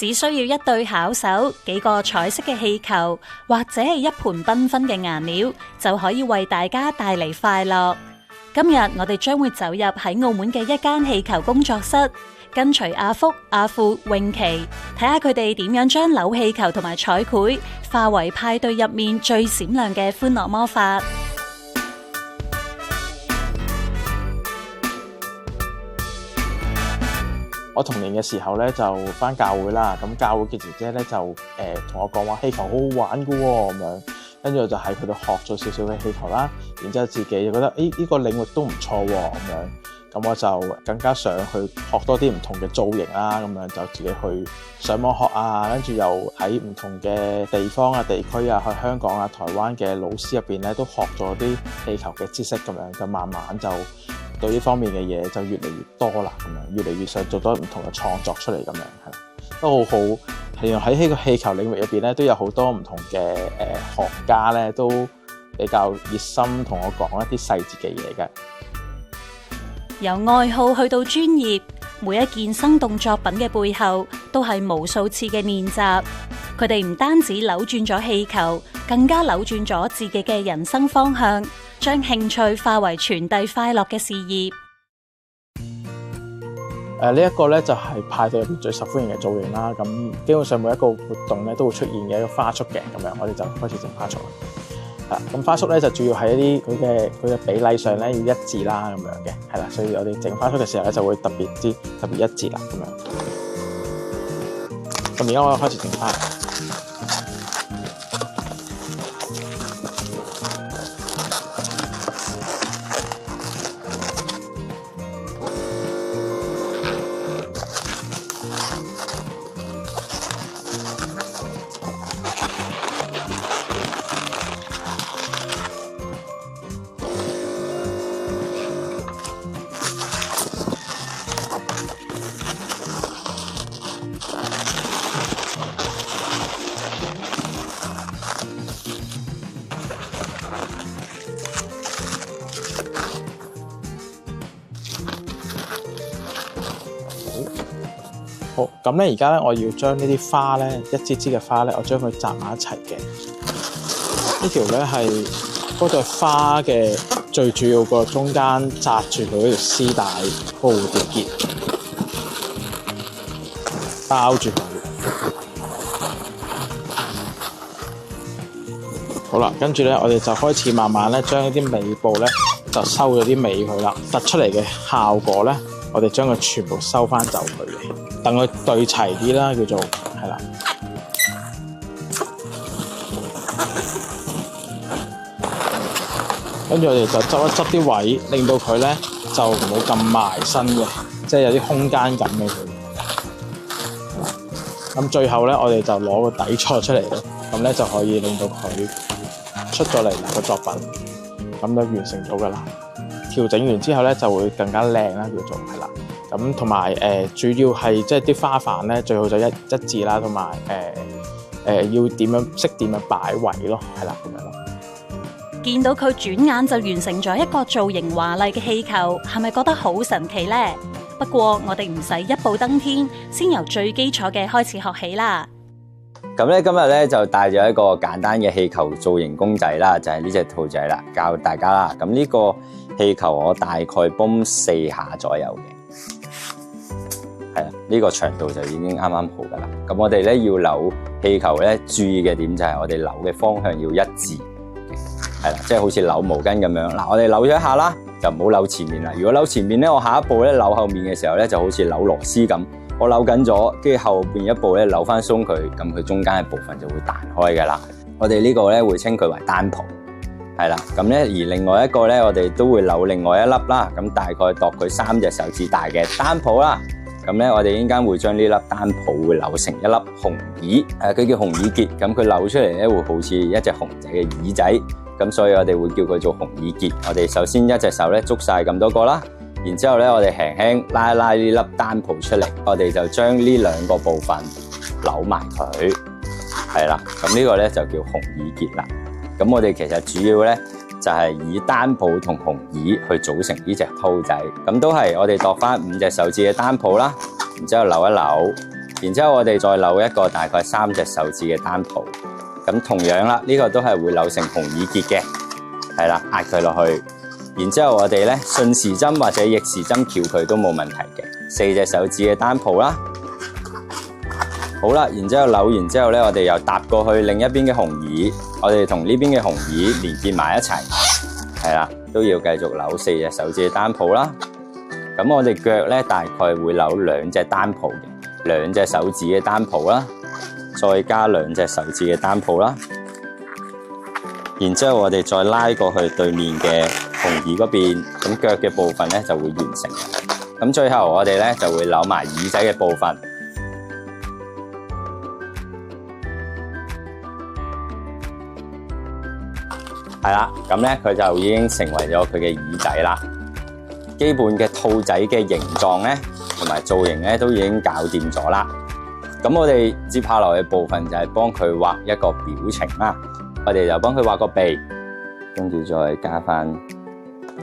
只需要一對巧手、幾個彩色嘅氣球，或者係一盤繽紛嘅顏料，就可以為大家帶嚟快樂。今日我哋將會走入喺澳門嘅一間氣球工作室，跟隨阿福、阿富、詠琪，睇下佢哋點樣將扭氣球同埋彩繪化為派對入面最閃亮嘅歡樂魔法。我童年嘅時候咧就返教會啦，咁教會嘅姐姐咧就同我講話氣球好好玩㗎喎，咁樣，跟住我就喺佢度學咗少少嘅氣球啦，然之後自己就覺得呢個領域都唔錯喎，咁樣，咁我就更加想去學多啲唔同嘅造型啦，咁樣就自己去上網學啊，跟住又喺唔同嘅地方啊、地區啊，去香港啊、台灣嘅老師入邊咧都學咗啲氣球嘅知識，咁樣就慢慢就對呢方面嘅嘢就越嚟越多啦，咁樣越嚟越想做多唔同嘅創作出嚟，咁樣係都好好。係喺呢個氣球領域入邊咧，都有好多唔同嘅行家咧，都比較熱心同我講一啲細節嘅嘢嘅。由愛好去到專業，每一件生動作品嘅背後，都係無數次嘅練習。佢哋唔單止扭轉咗氣球，更加扭轉咗自己嘅人生方向，將興趣化為傳遞快樂嘅事業。呢一個咧就係派對入邊最受歡迎嘅造型啦。咁基本上每一個活動咧都會出現嘅一個花束嘅咁樣，我哋就開始整花束啦。咁花束咧就主要係一啲佢嘅比例上咧要一致啦，咁樣嘅係啦，所以我哋整花束嘅時候咧就會特別一致啦，咁樣。咁而家我開始整花。好，咁咧而家咧我要將呢啲花咧一支支嘅花咧，我將佢紮埋一齊嘅。呢條咧係嗰對花嘅最主要個中間紮住佢嗰條絲帶嗰個蝴蝶結，包住佢。好啦，跟住咧我哋就開始慢慢咧將呢啲尾部咧就收咗啲尾佢啦，突出嚟嘅效果咧，我哋將佢全部收翻走佢嘅。等佢對齊啲啦，叫做係啦。跟住我哋就執一執啲位，令到佢咧就唔好咁埋身嘅，即係有啲空間感嘅佢。咁最後咧，我哋就攞個底座出嚟咧，咁咧就可以令到佢出咗嚟個作品，咁就完成咗㗎啦。調整完之後咧，就會更加靚啦，叫做係啦。咁同埋主要係即係啲花瓣咧，最好就一致啦，同埋要識點樣擺位咯，係啦咁樣咯。見到佢轉眼就完成咗一個造型華麗嘅氣球，係咪覺得好神奇呢？不過我哋唔使一步登天，先由最基礎嘅開始學起啦。咁咧今日咧就帶咗一個簡單嘅氣球造型公仔啦，就係呢隻兔仔啦，教大家啦。咁呢個氣球我大概泵4下左右嘅。係啦，呢個長度就已經啱啱好噶啦。咁我哋咧要扭氣球咧，注意嘅點就係我哋扭嘅方向要一致，係啦，即係好似扭毛巾咁樣。嗱，我哋扭咗一下啦，就唔好扭前面啦。如果扭前面咧，我下一步咧扭後面嘅時候咧，就好似扭螺絲咁，我扭緊咗，跟住後邊一步咧扭翻鬆佢，咁佢中間嘅部分就會彈開噶啦。我哋呢個咧會稱佢為單蒲，係啦。咁咧而另外一個咧，我哋都會扭另外一粒啦。咁大概度佢3隻手指大嘅單蒲啦。咁咧，我哋陣間會將呢粒單蒲會扭成一粒紅耳，佢叫紅耳結。咁佢扭出嚟咧，會好似一隻熊仔嘅耳仔。咁所以我哋會叫佢做紅耳結。我哋首先一隻手咧捉晒咁多個啦，然之後咧我哋輕輕拉一拉呢粒單蒲出嚟，我哋就將呢2個部分扭埋佢，係啦。咁呢個咧就叫紅耳結啦。咁我哋其實主要咧就係以單蒲同紅耳去組成呢隻兔仔，咁都係我哋度翻5隻手指嘅單蒲啦，然之後扭一扭，然之後我哋再扭一個大概3隻手指嘅單蒲，咁同樣啦，呢個都係會扭成紅耳結嘅，係啦，壓佢落去。然之後我哋咧順時針或者逆時針翹佢都冇問題嘅，4隻手指嘅單蒲啦。好啦，然之後扭完之後咧，我哋又搭過去另一邊嘅紅耳，我哋同呢邊嘅紅耳連結埋一齊，係啦，都要繼續扭4隻手指嘅單蒲啦。咁我哋腳咧大概會扭2隻單蒲嘅，2隻手指嘅單蒲啦，再加2隻手指嘅單蒲啦。然之後我哋再拉過去對面嘅紅耳嗰邊，咁腳嘅部分咧就會完成。咁最後我哋咧就會扭埋耳仔嘅部分。係啦，咁咧佢就已經成為咗佢嘅耳仔啦。基本嘅兔仔嘅形狀咧，同埋造型咧都已經搞掂咗啦。咁我哋接下來嘅部分就係幫佢畫一個表情啦。我哋就幫佢畫個鼻，跟住再加翻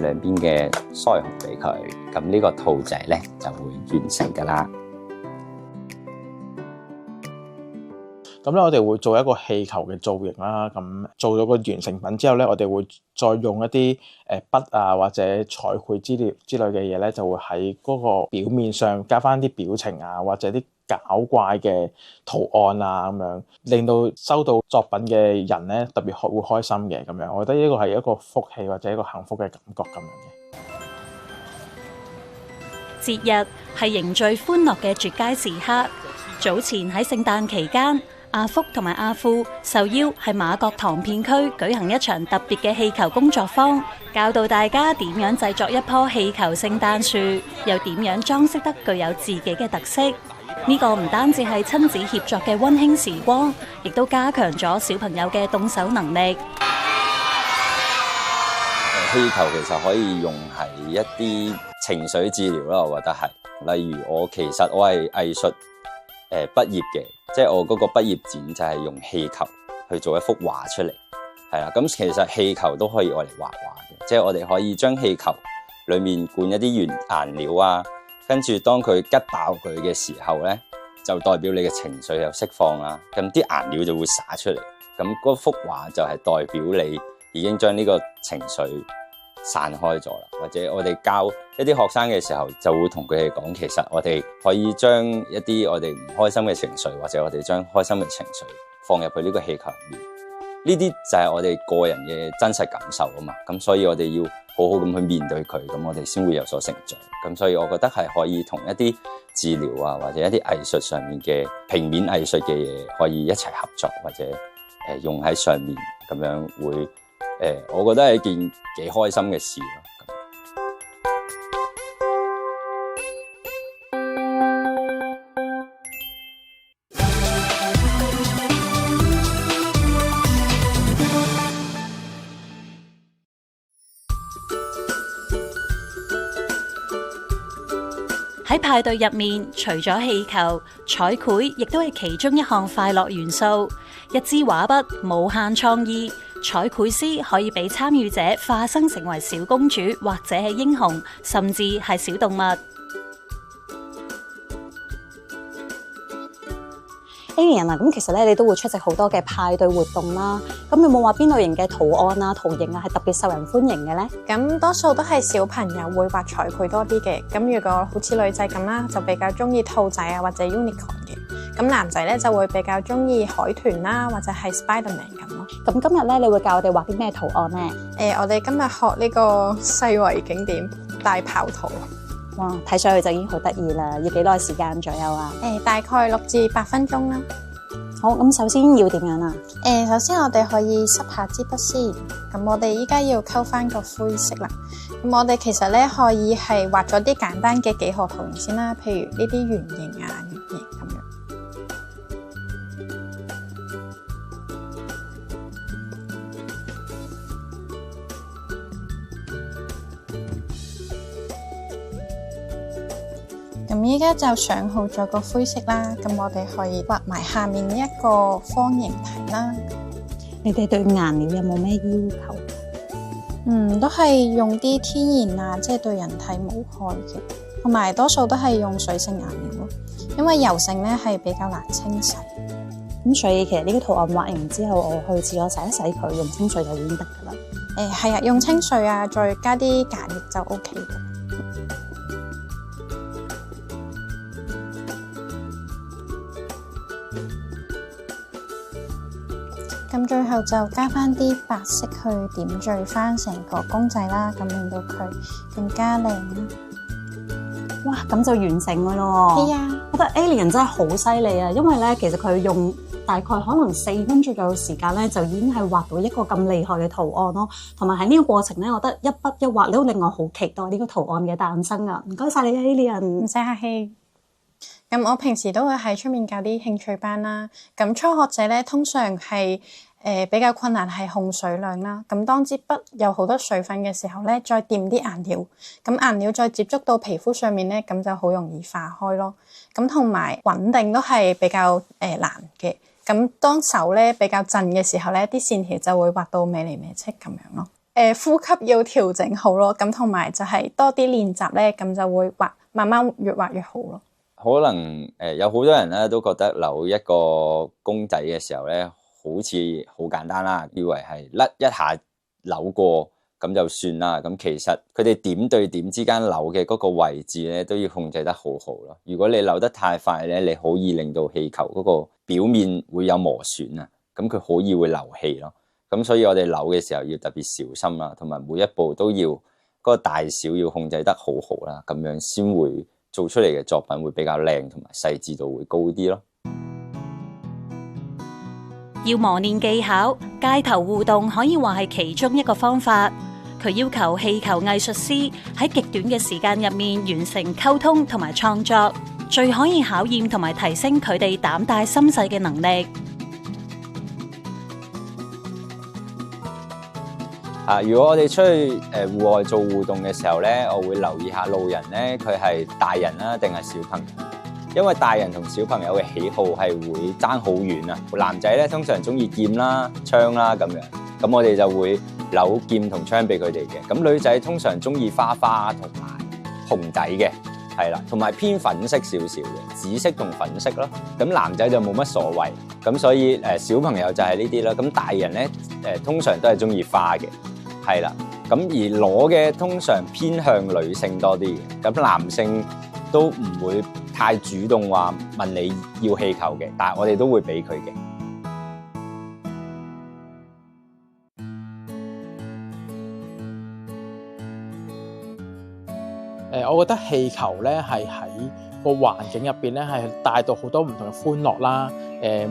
兩邊嘅腮紅俾佢。咁呢個兔仔咧就會完成噶啦。咁咧，我哋會做一個氣球嘅造型啦。咁做咗個完成品之後咧，我哋會再用一啲筆啊或者彩繪之類嘅嘢咧，就會喺嗰個表面上加翻啲表情啊，或者啲搞怪嘅圖案啊，咁樣令到收到作品嘅人咧特別會開心嘅咁樣。我覺得呢個係一個福氣或者一個幸福嘅感覺咁樣嘅。節日係凝聚歡樂嘅絕佳時刻。早前喺聖誕期間，阿福同埋阿富受邀喺馬國塘片區舉行一場特別嘅氣球工作坊，教導大家點樣製作一棵氣球聖誕樹，又點樣裝飾得具有自己嘅特色。呢個唔單止係親子協作嘅溫馨時光，亦都加強咗小朋友嘅動手能力。氣球其實可以用喺一啲情緒治療啦，我覺得係。例如我係藝術畢業嘅，即係我嗰個畢業展就係用氣球去做一幅畫出嚟，係啦。咁其實氣球都可以愛嚟畫畫嘅，即係我哋可以將氣球裡面灌一啲顏料啊，跟住當佢吉爆佢嘅時候咧，就代表你嘅情緒又釋放啦。咁啲顏料就會灑出嚟，咁嗰幅畫就係代表你已經將呢個情緒散開咗啦。或者我哋教一啲學生嘅時候，就會同佢哋講，其實我哋可以將一啲我哋唔開心嘅情緒，或者我哋將開心嘅情緒放入去呢個氣球入面。呢啲就係我哋個人嘅真實感受啊嘛。咁所以我哋要好好咁去面對佢，咁我哋先會有所成長。咁所以我覺得係可以同一啲治療啊，或者一啲藝術上面嘅平面藝術嘅嘢，可以一齊合作，或者用喺上面，咁樣會我覺得係一件幾開心嘅事咯。喺派對入面，除咗氣球，彩繪亦都係其中一項快樂元素。一支畫筆，無限創意，彩繪師可以俾參與者化身成為小公主，或者係英雄，甚至係小動物。Amy啊，咁其實咧，你都會出席好多嘅派對活動啦。咁有冇話邊類型嘅圖案啊、圖形啊係特別受人歡迎嘅咧？咁多數都係小朋友會畫彩繪多啲嘅。咁如果好似女仔咁啦，就比較中意兔仔啊或者 unicorn 嘅。咁男仔咧就會比較中意海豚啦，或者係 Spiderman 咁咯。咁今日咧，你會教我哋畫啲咩圖案咧？我哋今日學呢個世遺景點大炮圖。哇，睇上去就已經好得意啦！要幾耐時間左右啊？大概6至8分鐘啦。好，咁首先要點樣啊？首先我哋可以濕下支筆先。咁我哋依家要溝翻個灰色啦。咁我哋其實咧可以係畫咗啲簡單嘅幾何圖形先啦，譬如呢啲圓形啊、圓形咁樣。咁依家就上好咗個灰色啦，咁我哋可以畫埋下面呢一個方形體啦。你哋對顏料有冇咩要求？都係用啲天然啊，即係對人體冇害嘅，同埋多數都係用水性顏料咯，因為油性咧係比較難清洗。咁所以其實呢個圖案畫完之後，我去廁所洗一洗佢，用清水就已經得㗎啦。係啊，用清水啊，再加啲鹼液就 OK 嘅。咁最後就加翻啲白色去點綴翻成個公仔啦，咁令到佢更加靚啦。哇，咁就完成㗎咯喎！係啊，我覺得 Alien 真係好犀利啊，因為咧其實佢用大概可能4分左右嘅時間咧，就已經係畫到一個咁厲害嘅圖案咯。同埋喺呢個過程咧，我覺得一筆一畫都令我好期待呢個圖案嘅誕生啊！唔該晒你 Alien，唔使客氣。咁我平時都會喺出面教啲興趣班啦。咁初學者咧，通常係比較困難係控水量啦。咁當支筆有好多水分嘅時候咧，再掂啲顏料，咁顏料再接觸到皮膚上面咧，咁就好容易化開咯。咁同埋穩定都係比較難嘅。咁當手咧比較震嘅時候咧，啲線條就會畫到歪嚟歪戚咁樣咯。呼吸要調整好咯。咁同埋就係多啲練習咧，咁就會慢慢越畫越好咯。可能有好多人咧都覺得扭一個公仔嘅時候咧，好似好簡單啦，以為係甩一下扭過咁就算啦。咁其實佢哋點對點之間扭嘅嗰個位置咧，都要控制得好好咯。如果你扭得太快咧，你好易令到氣球嗰個表面會有磨損啊，咁佢好易會漏氣咯。咁所以我哋扭嘅時候要特別小心啦，同埋每一步都要嗰個大小要控制得好好啦，咁樣先會做出嚟嘅作品會比較靚，同埋細緻度會高啲咯。要磨練技巧，街頭互動可以話係其中一個方法。佢要求氣球藝術師喺極短嘅時間入面完成溝通同埋創作，最可以考驗同埋提升佢哋膽大心細嘅能力。如果我哋出去戶外做互動嘅時候咧，我會留意下路人咧，佢係大人啦定係小朋友，因為大人同小朋友嘅喜好係會爭好遠啊。男仔咧通常中意劍啦、槍啦咁樣，咁我哋就會扭劍同槍俾佢哋嘅。咁女仔通常中意花花同埋熊仔嘅，係啦，同埋偏粉色少少嘅，紫色同粉色咯。咁男仔就冇乜所謂，咁所以小朋友就係呢啲啦。咁大人咧通常都係中意花嘅。係啦，咁而攞嘅通常偏向女性多啲嘅，咁男性都唔會太主動話問你要氣球嘅，但係我哋都會俾佢嘅。我覺得氣球咧係喺個環境入邊咧係帶到好多唔同嘅歡樂啦。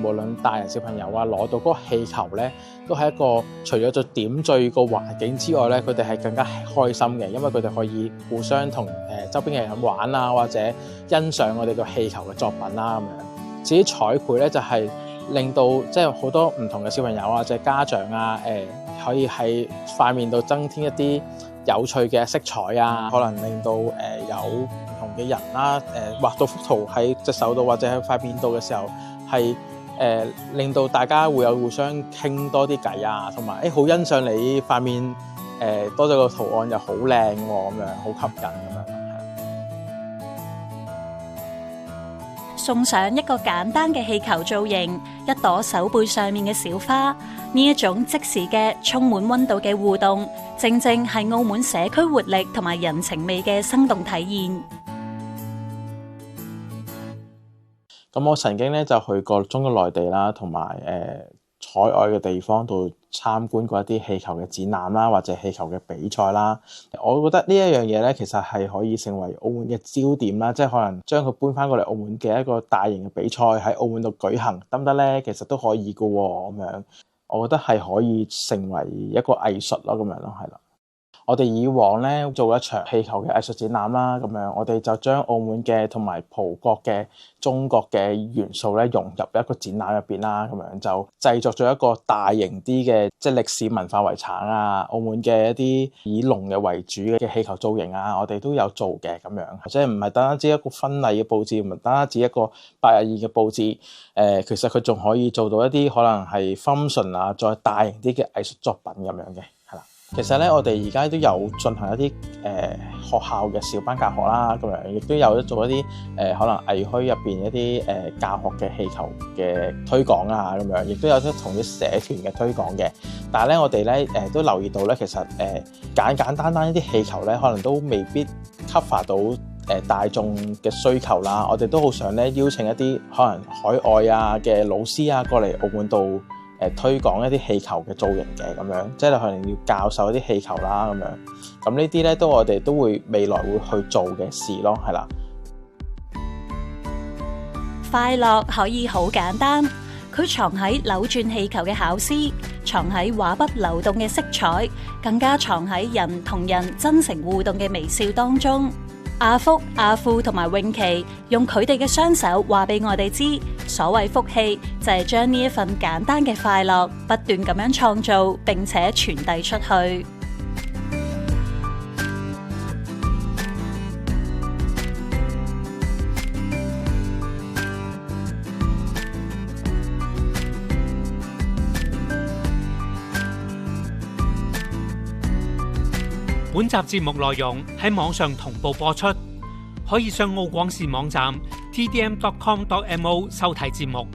無論大人小朋友啊，攞到嗰個氣球咧，都係一個除咗做點綴個環境之外咧，佢哋係更加開心嘅，因為佢哋可以互相同周邊嘅人玩啊，或者欣賞我哋個氣球嘅作品啦咁樣。至於彩繪咧，就係令到即係好多唔同嘅小朋友啊，或者家長啊，可以喺塊面度增添一啲有趣嘅色彩啊，可能令到有唔同嘅人啦，畫到幅圖喺隻手度或者喺塊面度嘅時候，係令到大家會有互相傾多啲偈啊，同埋好欣賞你塊面多咗個圖案又好靚喎，咁樣好吸引咁樣。送上一個簡單嘅氣球造型，一朵手背上面嘅小花，呢一種即時嘅充滿溫度嘅互動，正正係澳門社區活力同埋人情味嘅生動體現。咁我曾經咧就去過中國內地啦，同埋海外嘅地方度參觀過一啲氣球嘅展覽啦，或者氣球嘅比賽啦。我覺得呢一樣嘢咧，其實係可以成為澳門嘅焦點啦，即係可能將佢搬翻過嚟澳門嘅一個大型嘅比賽喺澳門度舉行，得唔得咧？其實都可以㗎喎，咁樣我覺得係可以成為一個藝術咯，咁樣咯，係啦。我哋以往咧做一場氣球嘅藝術展覽啦，咁樣我哋就將澳門嘅同埋葡國嘅中國嘅元素咧融入一個展覽入邊啦，咁樣就製作咗一個大型啲嘅即係歷史文化遺產啊，澳門嘅一啲以龍嘅為主嘅氣球造型啊，我哋都有做嘅咁樣，即係唔係單止一個婚禮嘅佈置，唔係單止一個百日宴嘅佈置，其實佢仲可以做到一啲可能係 function 啊，再大型啲嘅藝術作品咁樣嘅，係啦。其實咧，我哋而家都有進行一啲學校嘅小班教學啦，咁樣亦都有做一啲可能藝墟入邊一啲教學嘅氣球嘅推廣啊，咁樣亦都有啲同啲社團嘅推廣嘅。但係咧，我哋咧都留意到咧，其實簡簡單單一啲氣球咧，可能都未必 cover 到大眾嘅需求啦。我哋都好想咧邀請一啲可能海外啊嘅老師啊過嚟澳門度推廣一啲氣球嘅造型嘅咁樣，即係你可能要教授一啲氣球啦咁樣。咁呢啲咧都我哋都會未來會去做嘅事咯，係啦。快樂可以好簡單，佢藏喺扭轉氣球嘅巧思，藏喺畫筆流動嘅色彩，更加藏喺人同人真誠互動嘅微笑當中。阿福、阿富同埋詠琪用佢哋嘅雙手話俾我哋知，所謂福氣就係將呢一份簡單嘅快樂不斷咁樣創造，並且傳遞出去。本集節目內容喺網上同步播出，可以上澳廣視網站tdm.com.mo 收睇節目。